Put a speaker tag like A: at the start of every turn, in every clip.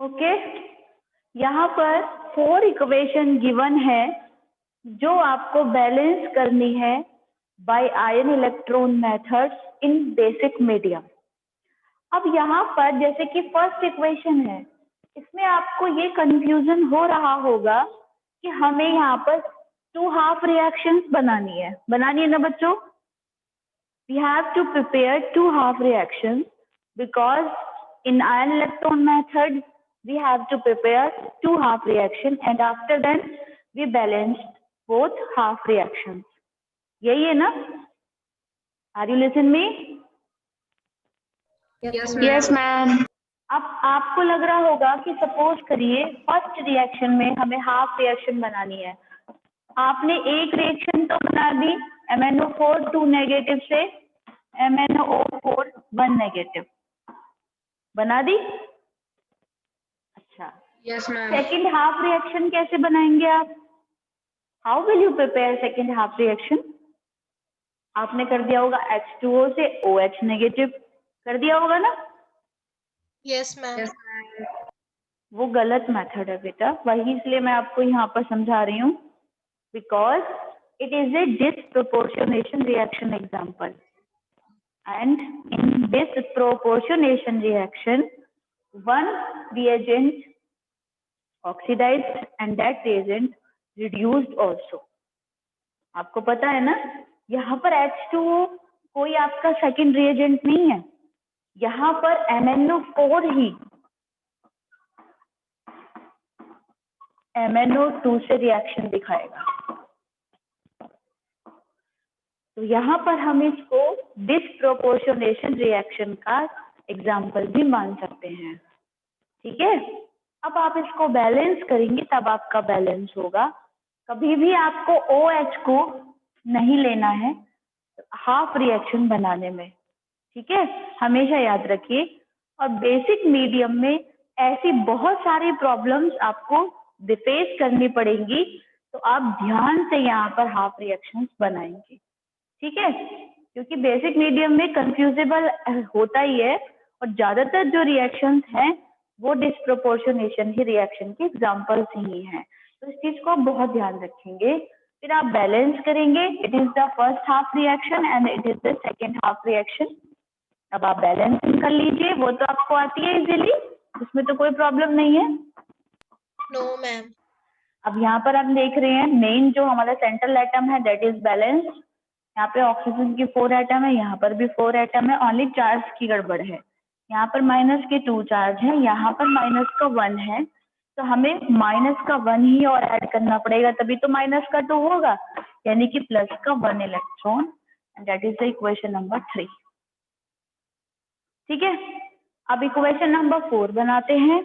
A: Okay, यहाँ पर 4 equation given है जो आपको बैलेंस करनी है by ion electron methods in basic medium. अब यहाँ पर जैसे कि फर्स्ट इक्वेशन है, इसमें आपको ये कंफ्यूजन हो रहा होगा कि हमें यहाँ पर 2 हाफ रिएक्शंस बनानी है ना बच्चों? We have to prepare 2 half reactions because in ion electron method we have to prepare 2 half reactions and after that we balance both half reactions. यही है ना? Are you listening me?
B: Yes, ma'am.
A: अब आपको लग रहा होगा कि suppose करिए फर्स्ट रिएक्शन में हमें हाफ रिएक्शन बनानी है। आपने एक रिएक्शन तो बना दी MnO4 2 नेगेटिव से MnO4 1 नेगेटिव, बना दी? अच्छा,
B: Yes, ma'am.
A: Second half reaction कैसे बनाएंगे आप? How will you prepare second half reaction? आपने कर दिया होगा H2O से OH नेगेटिव, कर दिया होगा ना?
B: Yes, ma'am.
C: Yes,
A: वो गलत मेथड है बेटा, वही इसलिए मैं आपको यहाँ पर समझा रही हूँ, because it is a disproportionation reaction example and in this proportionation reaction one reagent oxidized and that reagent reduced also। आपको पता है ना, यहाँ पर H2O कोई आपका सेकंड रिएजेंट नहीं है, यहाँ पर MnO4 ही MnO2 से रिएक्शन दिखाएगा। तो यहाँ पर हम इसको डिसप्रोपोर्शनेशन रिएक्शन का एग्जाम्पल भी मान सकते हैं, ठीक है? अब आप इसको बैलेंस करेंगे तब आपका बैलेंस होगा। कभी भी आपको OH को नहीं लेना है हाफ रिएक्शन बनाने में, ठीक है? हमेशा याद रखिए। और बेसिक मीडियम में ऐसी बहुत सारी प्रॉब्लम्स आपको फेस करनी पड़ेंगी, तो आप ध्यान से यहाँ पर हाफ रिएक्शंस बनाएंगे, ठीक है? क्योंकि बेसिक मीडियम में कंफ्यूजेबल होता ही है और ज्यादातर जो रिएक्शंस हैं वो डिसप्रोपोर्शनेशन ही रिएक्शन के एग्जांपल्स ही हैं, तो इस चीज को आप बहुत ध्यान रखेंगे। फिर आप बैलेंस करेंगे, it is the first half reaction and it is the second half reaction. अब आप बैलेंसिंग कर लीजिए, वो तो आपको आती है इजीली, उसमें तो कोई प्रॉब्लम नहीं है।
B: No, ma'am.
A: अब यहाँ पर हम देख रहे हैं मेन जो हमारा सेंट्रल एटम है दैट इज बैलेंस। यहाँ पे ऑक्सीजन की 4 एटम है, यहाँ पर भी 4 एटम है, ओनली चार्ज की गड़बड़ है। यहाँ पर माइनस के 2 चार्ज है, यहाँ पर माइनस का 1 है, तो हमें माइनस का 1 ही और ऐड करना पड़ेगा, तभी तो माइनस का 2 होगा, यानी कि प्लस का 1 electron, and that is the equation number 3, ठीक है? अब इक्वेशन नंबर 4 बनाते हैं।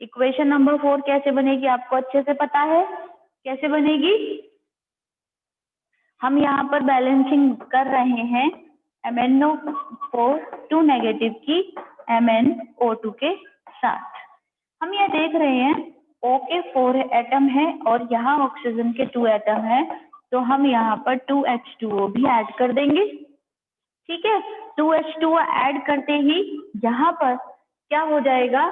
A: इक्वेशन नंबर 4 कैसे बनेगी आपको अच्छे से पता है कैसे बनेगी? हम यहाँ पर बैलेंसिंग कर रहे हैं MnO4 2 नेगेटिव की MnO2 के साथ। हम ये देख रहे हैं O के 4 एटम है और यहाँ ऑक्सीजन के 2 एटम है, तो हम यहाँ पर 2H2O भी ऐड कर देंगे, ठीक है? 2H2O ऐड करते ही यहाँ पर क्या हो जाएगा,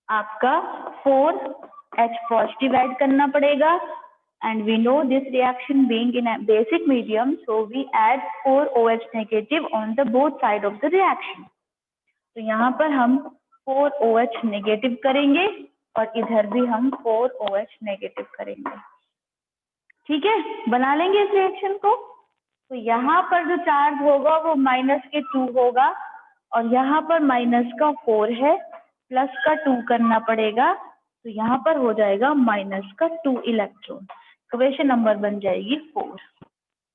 A: आपका 4H पॉजिटिव ऐड करना पड़ेगा, and we know this reaction being in a basic medium, so we add 4OH negative on the both side of the reaction। तो यहाँ पर हम 4OH नेगेटिव करेंगे और इधर भी हम 4OH नेगेटिव करेंगे, ठीक है? बना लेंगे इस रिएक्शन को। तो यहाँ पर जो चार्ज होगा वो माइनस के 2 होगा और यहाँ पर माइनस का 4 है, प्लस का 2 करना पड़ेगा, तो यहाँ पर हो जाएगा माइनस का 2 इलेक्ट्रॉन। इक्वेशन नंबर बन जाएगी 4।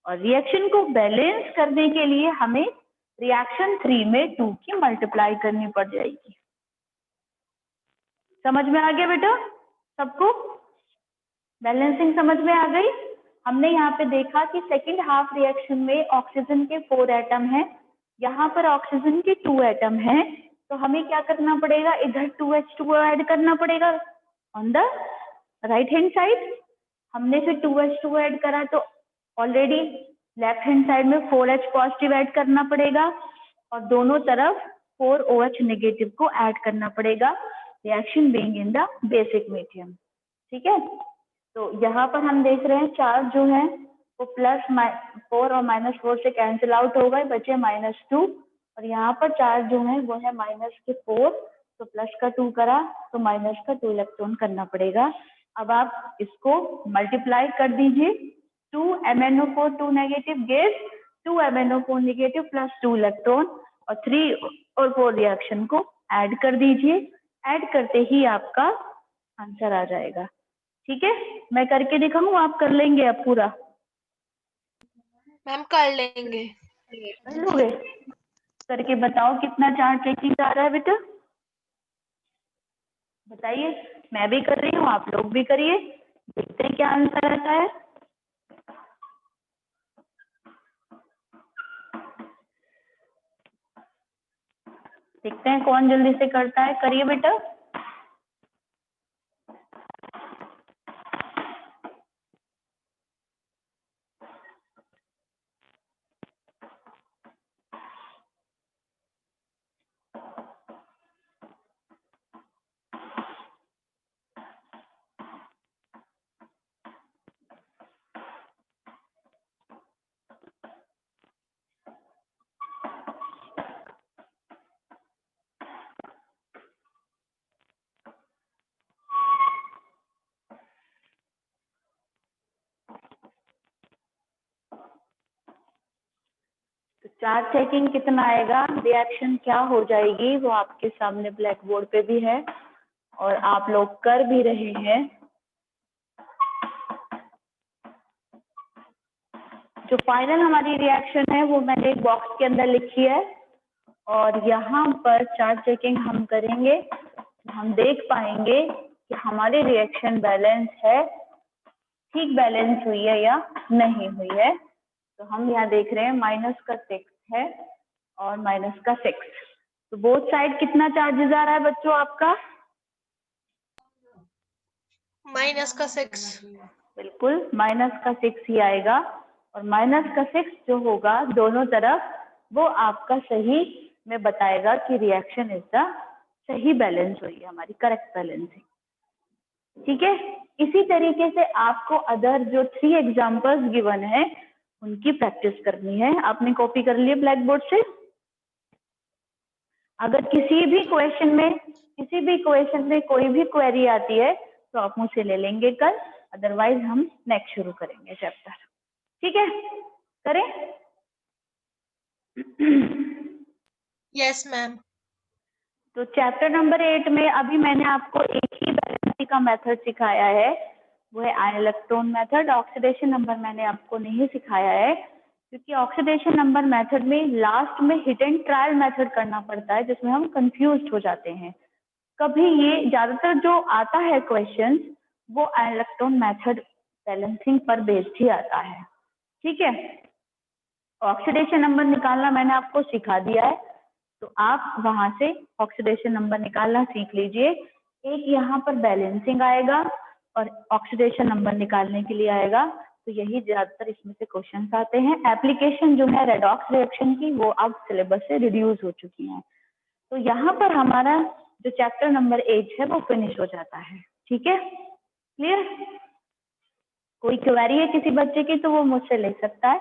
A: और रिएक्शन को बैलेंस करने के लिए हमें रिएक्शन 3 में 2 की मल्टीप्लाई करनी पड़ जाएगी। समझ में आ गया बेटा सबको? बैलेंसिंग समझ में आ गई? हमने यहाँ पे देखा कि सेकेंड हाफ रिएक्शन में ऑक्सीजन के 4 एटम है, यहाँ पर ऑक्सीजन के 2 एटम है, तो हमें क्या करना पड़ेगा, इधर 2H2O ऐड करना पड़ेगा on the right hand side. हमने फिर 2H2O ऐड करा तो ऑलरेडी लेफ्ट हैंड साइड में 4H पॉजिटिव ऐड करना पड़ेगा और दोनों तरफ 4OH नेगेटिव को ऐड करना पड़ेगा, reaction being in the basic medium. ठीक है, तो यहाँ पर हम देख रहे हैं चार्ज जो है वो +4 और -4 से कैंसिल आउट हो गए, बचे -2, और यहाँ पर चार्ज जो है वो है -4, तो प्लस का 2 करा तो माइनस का 2 इलेक्ट्रॉन करना पड़ेगा। अब आप इसको मल्टीप्लाई कर दीजिए, 2 MnO4 2 negative gas, 2 MnO4 negative plus 2 electron, और 3 और 4 रिएक्शन को ऐड कर दीजिए। ऐड करते ही आपका आंसर आ जाएगा। ठीक है, मैं करके दिखाऊं, आप कर लेंगे अब पूरा?
B: मैम कर लेंगे।
A: कर लोगे? करके बताओ कितना चार्ज चेकिंग आ रहा है बेटा, बताइए। मैं भी कर रही हूँ, आप लोग भी करिए, देखते हैं क्या आंसर आता है। देखते हैं कौन जल्दी से करता है, करिए बेटा। तो चार्ज चेकिंग कितना आएगा, रिएक्शन क्या हो जाएगी, वो आपके सामने ब्लैक बोर्ड पे भी है और आप लोग कर भी रहे हैं। जो फाइनल हमारी रिएक्शन है वो मैंने एक बॉक्स के अंदर लिखी है, और यहाँ पर चार्ज चेकिंग हम करेंगे, हम देख पाएंगे कि हमारी रिएक्शन बैलेंस है, ठीक बैलेंस हुई है या नहीं हुई है। तो हम यहाँ देख रहे हैं -6 है और -6, तो बोथ साइड कितना चार्जेस आ रहा है बच्चों आपका?
B: -6।
A: बिल्कुल -6 ही आएगा, और -6 जो होगा दोनों तरफ वो आपका सही में बताएगा कि रिएक्शन इज द सही बैलेंस हुई है, हमारी करेक्ट बैलेंसिंग। ठीक है, इसी तरीके से आपको अदर जो 3 एग्जांपल्स गिवन है उनकी प्रैक्टिस करनी है। आपने कॉपी कर लिए ब्लैक बोर्ड से? अगर किसी भी क्वेश्चन में कोई भी क्वेरी आती है तो आप मुझसे ले लेंगे कल, अदरवाइज हम नेक्स्ट शुरू करेंगे चैप्टर। ठीक है, करें?
B: Yes ma'am.
A: तो चैप्टर नंबर 8 में अभी मैंने आपको एक ही बैलेंसिंग का मेथड सिखाया है, वो है ion electron method. Oxidation number मैंने आपको नहीं सिखाया है, क्योंकि ऑक्सीडेशन नंबर मेथड में लास्ट में हिट एंड ट्रायल मेथड करना पड़ता है, जिसमें हम कंफ्यूज हो जाते हैं। कभी ये ज्यादातर जो आता है क्वेश्चन वो आयन इलेक्ट्रॉन मेथड बैलेंसिंग पर बेस्ड ही आता है। ठीक है, ऑक्सीडेशन नंबर निकालना मैंने आपको सिखा दिया है, तो आप वहां से ऑक्सीडेशन नंबर निकालना सीख लीजिए। एक यहाँ पर बैलेंसिंग आएगा और ऑक्सीडेशन नंबर निकालने के लिए आएगा, तो यही ज्यादातर इसमें से क्वेश्चंस आते हैं। एप्लीकेशन जो है रेडॉक्स रिएक्शन की वो अब सिलेबस से रिड्यूस हो चुकी है। तो यहाँ पर हमारा जो चैप्टर नंबर 8 है वो फिनिश हो जाता है। ठीक है, क्लियर? कोई क्वेरी है किसी बच्चे की तो वो मुझसे ले सकता है,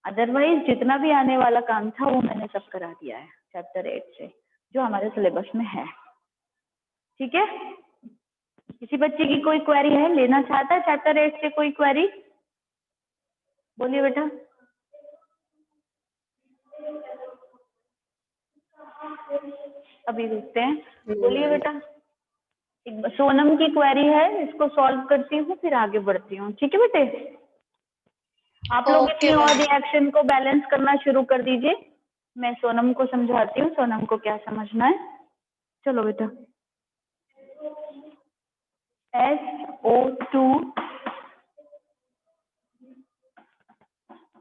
A: अदरवाइज जितना भी आने वाला काम था वो मैंने सब करा दिया है चैप्टर 8 से, जो हमारे सिलेबस में है। ठीक है, किसी बच्चे की कोई क्वेरी है, लेना चाहता है चैप्टर 8 से कोई क्वेरी? बोलिए बेटा। अभी देखते हैं, बोलिए बेटा। सोनम की क्वेरी है, इसको सॉल्व करती हूँ फिर आगे बढ़ती हूँ। ठीक है बेटे, आप लोग
B: ओके
A: इतनी और
B: मैम।
A: रिएक्शन को बैलेंस करना शुरू कर दीजिए, मैं सोनम को समझाती हूँ, सोनम को क्या समझना है। चलो बेटा, SO2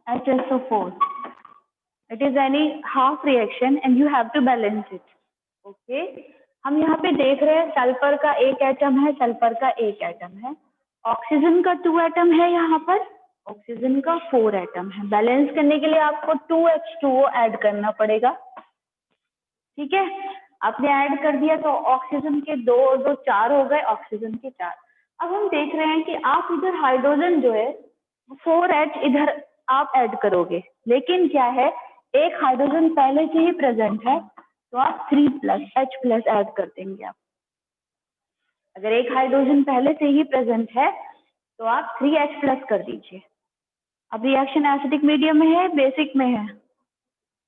A: HSO4, it is any half reaction and you have to balance it. Okay, हम यहाँ पे देख रहे हैं सल्फर का एक एटम है, सल्फर का एक एटम है, ऑक्सीजन का 2 एटम है, यहाँ पर ऑक्सीजन का 4 एटम है। बैलेंस करने के लिए आपको 2H2O ऐड करना पड़ेगा। ठीक है, आपने ऐड कर दिया तो ऑक्सीजन के 2 और 2 4 हो गए, ऑक्सीजन के 4। अब हम देख रहे हैं कि आप इधर हाइड्रोजन जो है 4H इधर आप ऐड करोगे, लेकिन क्या है एक हाइड्रोजन पहले से ही प्रेजेंट है तो आप 3+H+ ऐड कर देंगे। आप अगर एक हाइड्रोजन पहले से ही प्रेजेंट है तो आप 3H+ कर दीजिए। अब रिएक्शन एसिडिक मीडियम में है, बेसिक में है?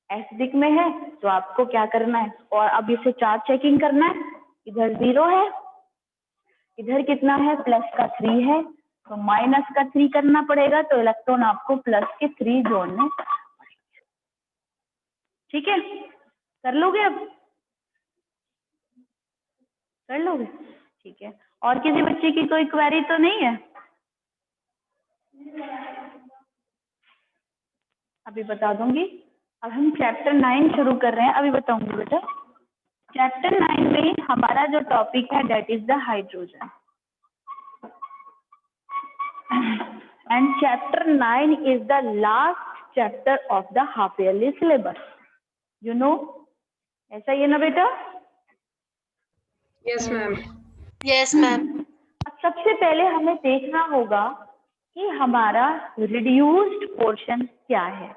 A: एसिडिक में है तो आपको क्या करना है, और अब इसे चार्ज चेकिंग करना है। इधर 0 है, इधर कितना है, +3 है, तो -3 करना पड़ेगा, तो इलेक्ट्रॉन आपको +3 जोड़ने। ठीक है, कर लोगे? अब कर लोगे? ठीक है, और किसी बच्चे की कोई क्वेरी तो नहीं है? अभी बता दूंगी। अब हम चैप्टर 9 शुरू कर रहे हैं, अभी बताऊंगी बेटा। चैप्टर 9 में हमारा जो टॉपिक है that is the hydrogen, and chapter 9 is the last chapter of the half yearly syllabus, you know, ऐसा ही है ना बेटा?
C: Yes ma'am.
B: Yes, ma'am.
A: अब सबसे पहले हमें देखना होगा कि हमारा रिड्यूस्ड पोर्शन क्या है।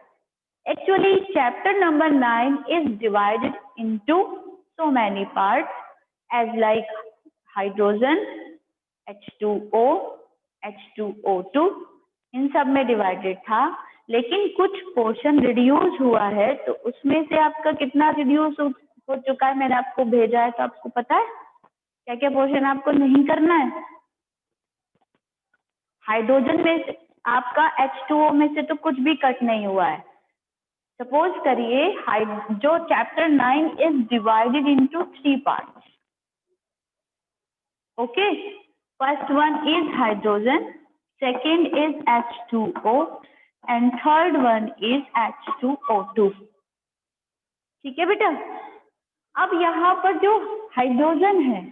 A: Actually chapter number 9 is divided into so many parts as like hydrogen, H2O, H2O2, इन सब में डिवाइडेड था, लेकिन कुछ पोर्शन रिड्यूस हुआ है, तो उसमें से आपका कितना रिड्यूस हो चुका है, मैंने आपको भेजा है, तो आपको पता है क्या क्या पोर्शन आपको नहीं करना है। हाइड्रोजन में से आपका H2O में से तो कुछ भी कट नहीं हुआ है। सपोज करिए जो chapter 9 is divided into 3 parts, okay. First one is hydrogen, second is H2O and third one is H2O2। ठीक है बेटा, अब यहाँ पर जो हाइड्रोजन है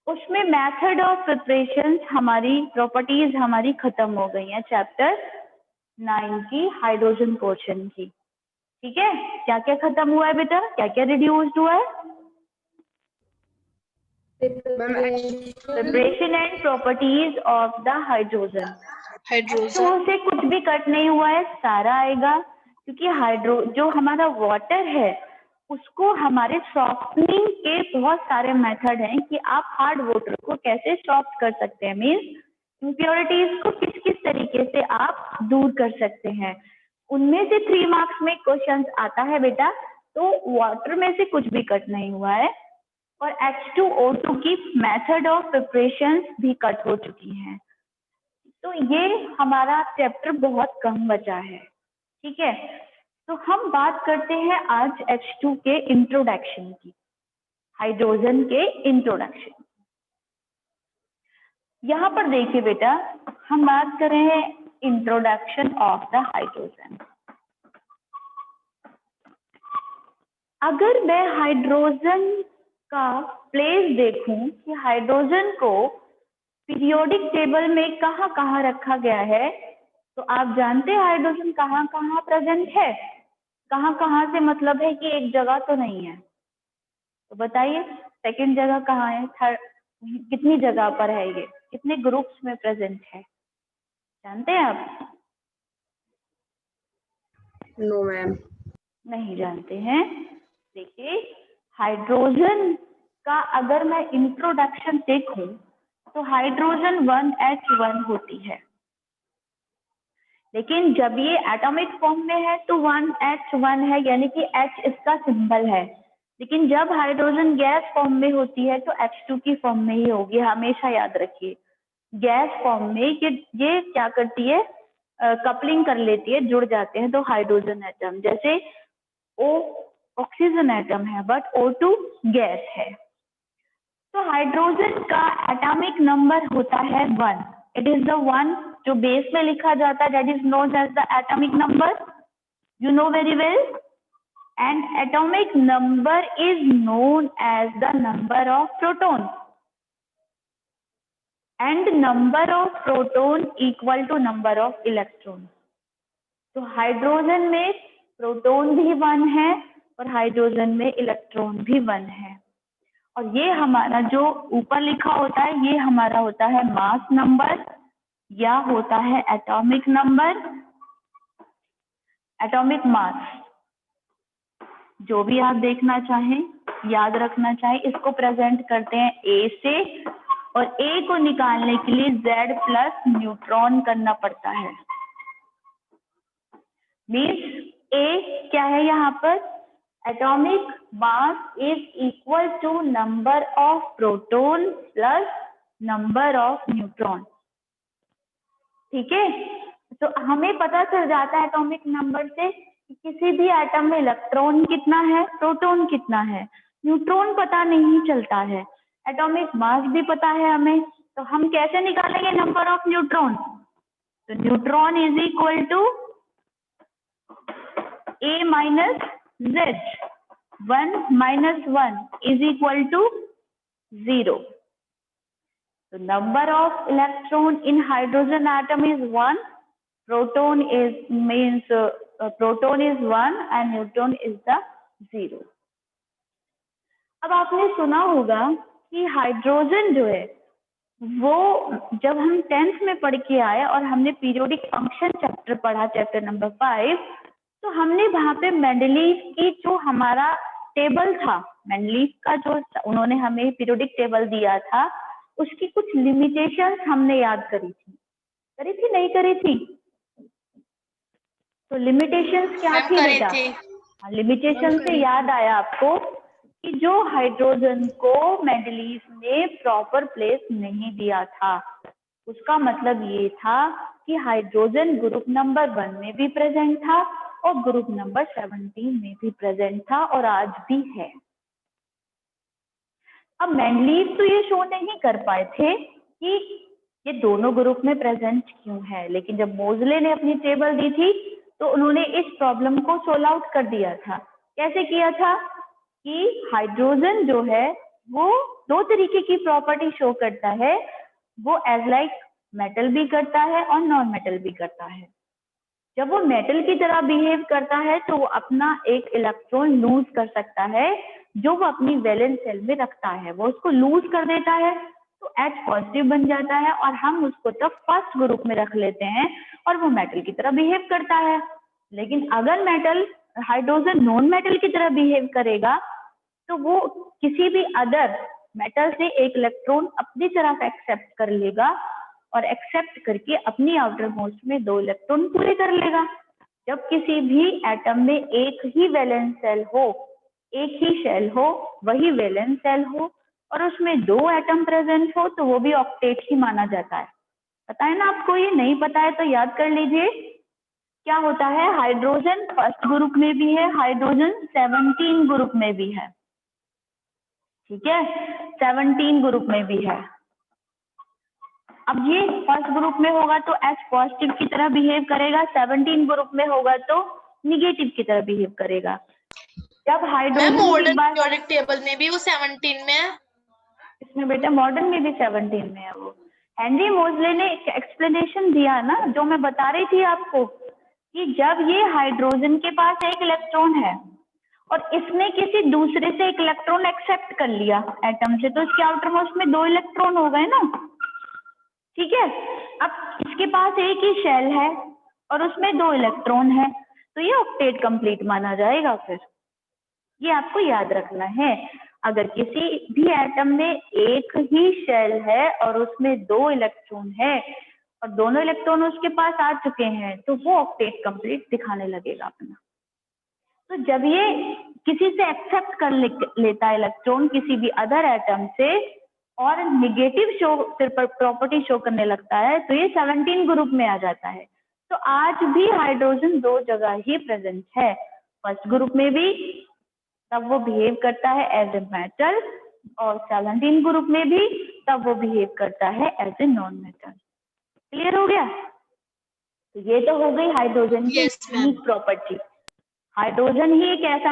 A: उसमें मेथड ऑफ प्रिपरेशन हमारी प्रॉपर्टीज हमारी खत्म हो गई हैं चैप्टर 9 की हाइड्रोजन पोर्शन की। ठीक है, क्या क्या खत्म हुआ है बेटा, क्या क्या रिड्यूस्ड हुआ है? Preparation and properties of the hydrogen.
B: Hydrogen.
A: तो से कुछ भी कट नहीं हुआ है, सारा आएगा, क्योंकि जो हमारा वाटर है उसको हमारे सॉफ्टनिंग के बहुत सारे मेथड हैं कि आप हार्ड वाटर को कैसे सॉफ्ट कर सकते हैं, मीन्स इम्प्योरिटीज को किस किस तरीके से आप दूर कर सकते हैं। उनमें से 3 मार्क्स में क्वेश्चन आता है बेटा, तो वाटर में से कुछ भी कट नहीं हुआ है, और H2O2 की मेथड ऑफ प्रिपरेशन भी कट हो चुकी हैं। तो ये हमारा चैप्टर बहुत कम बचा है। ठीक है, तो हम बात करते हैं आज H2 के इंट्रोडक्शन की, हाइड्रोजन के इंट्रोडक्शन। यहाँ पर देखिए बेटा, हम बात कर रहे हैं इंट्रोडक्शन ऑफ द हाइड्रोजन। अगर मैं हाइड्रोजन का प्लेस देखूं कि हाइड्रोजन को पीरियोडिक टेबल में कहाँ कहाँ रखा गया है, तो आप जानते हैं हाइड्रोजन कहाँ कहाँ प्रेजेंट है, कहाँ कहाँ से मतलब है कि एक जगह तो नहीं है। तो बताइए सेकंड जगह कहाँ है, थर्ड कितनी जगह पर है, ये कितने ग्रुप्स में प्रेजेंट है, जानते हैं आप?
C: No ma'am.
A: नहीं जानते हैं। देखिए हाइड्रोजन का अगर मैं इंट्रोडक्शन देखूं तो हाइड्रोजन 1H1 होती है, लेकिन जब ये एटॉमिक फॉर्म में है तो 1H1 है, यानी कि H इसका सिंबल है। लेकिन जब हाइड्रोजन गैस फॉर्म में होती है तो H2 की फॉर्म में ही होगी, हमेशा याद रखिए। गैस फॉर्म में ये क्या करती है, कपलिंग कर लेती है, जुड़ जाते हैं तो हाइड्रोजन एटम, जैसे O ऑक्सीजन एटम है बट O2 गैस है। तो हाइड्रोजन का एटॉमिक नंबर होता है 1, इट इज द 1 जो बेस में लिखा जाता है, that is known as the atomic number, you know very well. And atomic number is known as the number of proton, and number of proton equal to number of electron. तो hydrogen में proton भी 1 है, और hydrogen में electron भी 1 है। और ये हमारा जो ऊपर लिखा होता है ये हमारा होता है मास नंबर या होता है एटॉमिक नंबर, एटॉमिक मास, जो भी आप देखना चाहें, याद रखना चाहें। इसको प्रेजेंट करते हैं ए से, और ए को निकालने के लिए Z प्लस न्यूट्रॉन करना पड़ता है। मीन्स ए क्या है यहाँ पर, atomic mass is equal to number of proton plus number of neutron. ठीक है, तो हमें पता चल जाता है एटॉमिक नंबर से कि किसी भी एटम में इलेक्ट्रॉन कितना है, प्रोटॉन कितना है, न्यूट्रॉन पता नहीं चलता है, एटॉमिक मास भी पता है हमें, तो हम कैसे निकालेंगे नंबर ऑफ न्यूट्रॉन? तो neutron is equal to A minus Z, 1 minus 1 is equal to 0. So number of electron in hydrogen atom is 1, proton is proton is 1 and neutron is the 0. अब आपने सुना होगा कि हाइड्रोजन जो है वो जब हम 10th में पढ़ के आए और हमने पीरियोडिक फंक्शन चैप्टर पढ़ा, चैप्टर नंबर 5, तो हमने वहां पे मेंडलीव की जो हमारा टेबल था, मेंडलीव का जो उन्होंने हमें पीरियोडिक टेबल दिया था, उसकी कुछ लिमिटेशंस हमने याद करी थी नहीं करी थी? तो लिमिटेशंस क्या थी बेटा? लिमिटेशन से याद आया आपको कि जो हाइड्रोजन को मेंडलीव ने प्रॉपर प्लेस नहीं दिया था, उसका मतलब ये था कि हाइड्रोजन ग्रुप नंबर 1 में भी प्रेजेंट था और ग्रुप नंबर 17 में भी प्रेजेंट था और आज भी है। अब मेंडलीव तो ये शो नहीं कर पाए थे कि ये दोनों ग्रुप में प्रेजेंट क्यों है, लेकिन जब मोजले ने अपनी टेबल दी थी तो उन्होंने इस प्रॉब्लम को सोल्व आउट कर दिया था। कैसे किया था कि हाइड्रोजन जो है वो 2 तरीके की प्रॉपर्टी शो करता है, वो एज लाइक मेटल भी करता है और नॉन मेटल भी करता है। जब वो मेटल की तरह बिहेव करता है तो वो अपना एक इलेक्ट्रॉन लूज कर सकता है जो वो अपनी वैलेंस शेल में रखता है, वो उसको लूज कर देता है तो H पॉजिटिव बन जाता है और हम उसको तब फर्स्ट ग्रुप में रख लेते हैं और वो मेटल की तरह बिहेव करता है। लेकिन अगर मेटल हाइड्रोजन नॉन मेटल की तरह बिहेव करेगा तो वो किसी भी अदर मेटल से एक इलेक्ट्रॉन अपनी तरफ एक्सेप्ट कर लेगा और एक्सेप्ट करके अपनी आउटर मोस्ट में 2 इलेक्ट्रॉन पूरे कर लेगा। जब किसी भी एटम में एक ही वैलेंस शेल हो, एक ही शेल हो, वही वैलेंस शेल हो और उसमें 2 एटम प्रेजेंट हो तो वो भी ऑक्टेट ही माना जाता है। पता है ना आपको? ये नहीं पता है तो याद कर लीजिए। क्या होता है, हाइड्रोजन फर्स्ट ग्रुप में भी है, हाइड्रोजन 17 ग्रुप में भी है। ठीक है, 17 ग्रुप में भी है। अब ये फर्स्ट ग्रुप में होगा तो H पॉजिटिव की तरह बिहेव करेगा, 17 ग्रुप में होगा तो निगेटिव की तरह बिहेव करेगा। जब हाइड्रोजन की बात,
B: पीरियोडिक टेबल में भी वो 17 में है।
A: इसमें बेटा मॉडर्न में भी 17 में है। वो हेनरी मोजले ने एक एक्सप्लेनेशन दिया ना, जो मैं बता रही थी आपको कि जब ये हाइड्रोजन के पास एक इलेक्ट्रॉन है और इसने किसी दूसरे से एक इलेक्ट्रॉन एक्सेप्ट कर लिया एटम से, तो इसके आउटर मोस्ट में 2 इलेक्ट्रॉन हो गए ना। ठीक है, अब इसके पास एक ही शेल है और उसमें 2 इलेक्ट्रॉन है तो ये ऑक्टेट कंप्लीट माना जाएगा। फिर ये आपको याद रखना है, अगर किसी भी एटम में एक ही शेल है और उसमें 2 इलेक्ट्रॉन है और दोनों इलेक्ट्रॉन उसके पास आ चुके हैं तो वो ऑक्टेट कंप्लीट दिखाने लगेगा अपना। तो जब ये किसी से एक्सेप्ट कर लेता है इलेक्ट्रॉन किसी भी अदर एटम से और निगेटिव शो प्रॉपर्टी शो करने लगता है तो ये 17 ग्रुप में आ जाता है। तो आज भी हाइड्रोजन 2 जगह ही प्रेजेंट है, फर्स्ट ग्रुप में भी तब वो बिहेव करता है एज ए मेटल और 17 ग्रुप में भी तब वो बिहेव करता है as a non metal. Clear हो गया? तो ये तो हो गई हाइड्रोजन की यूनिक प्रॉपर्टी। हाइड्रोजन ही एक ऐसा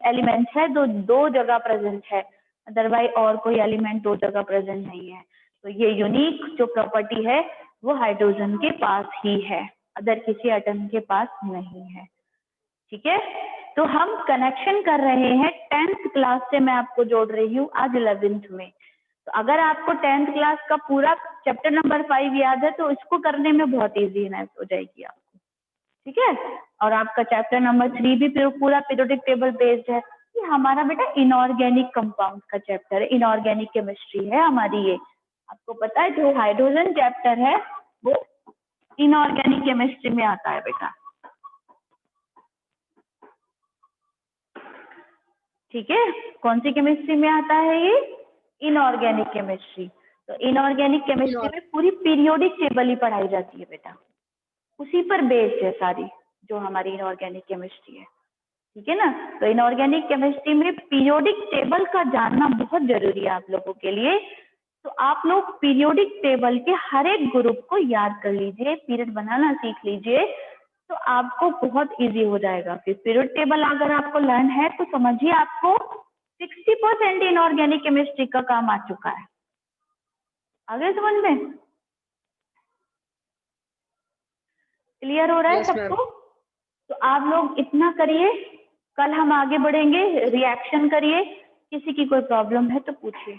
A: एलिमेंट है जो 2 जगह प्रेजेंट है, अदरवाइज और कोई एलिमेंट 2 जगह प्रेजेंट नहीं है। तो ये यूनिक जो प्रॉपर्टी है वो हाइड्रोजन के पास ही है, अदर किसी एटम के पास नहीं है। ठीक है, तो हम कनेक्शन कर रहे हैं 10th क्लास से, मैं आपको जोड़ रही हूँ आज 11th में। तो अगर आपको 10th क्लास का पूरा चैप्टर नंबर 5 याद है तो इसको करने में बहुत इजीनेस हो जाएगी आपको, ठीक है। और आपका चैप्टर नंबर 3 भी पूरा पीरियोडिक टेबल बेस्ड है। ये हमारा बेटा इनऑर्गेनिक कंपाउंड का चैप्टर है, इनऑर्गेनिक केमिस्ट्री है हमारी ये। आपको पता है जो हाइड्रोजन चैप्टर है वो इनऑर्गेनिक केमिस्ट्री में आता है बेटा, ठीक है। कौन सी केमिस्ट्री में आता है ये? Inorganic chemistry. तो इनऑर्गेनिक केमिस्ट्री में पूरी पीरियोडिक टेबल ही पढ़ाई जाती है बेटा, उसी पर बेस्ड है सारी जो हमारी इनऑर्गेनिक केमिस्ट्री है, ठीक है ना। तो इनऑर्गेनिक केमिस्ट्री में पीरियोडिक टेबल का जानना बहुत जरूरी है आप लोगों के लिए। तो आप लोग पीरियोडिक टेबल के हर एक ग्रुप को याद कर लीजिए, पीरियड बनाना सीख लीजिए, तो आपको बहुत इजी हो जाएगा। फिर पीरियड टेबल अगर आपको लर्न है तो समझिए आपको 60% इनऑर्गेनिक केमिस्ट्री का काम आ चुका है। आगे समझ में क्लियर हो रहा है सबको? तो आप लोग इतना करिए, कल हम आगे बढ़ेंगे, रिएक्शन करिए। किसी की कोई प्रॉब्लम है तो पूछिए।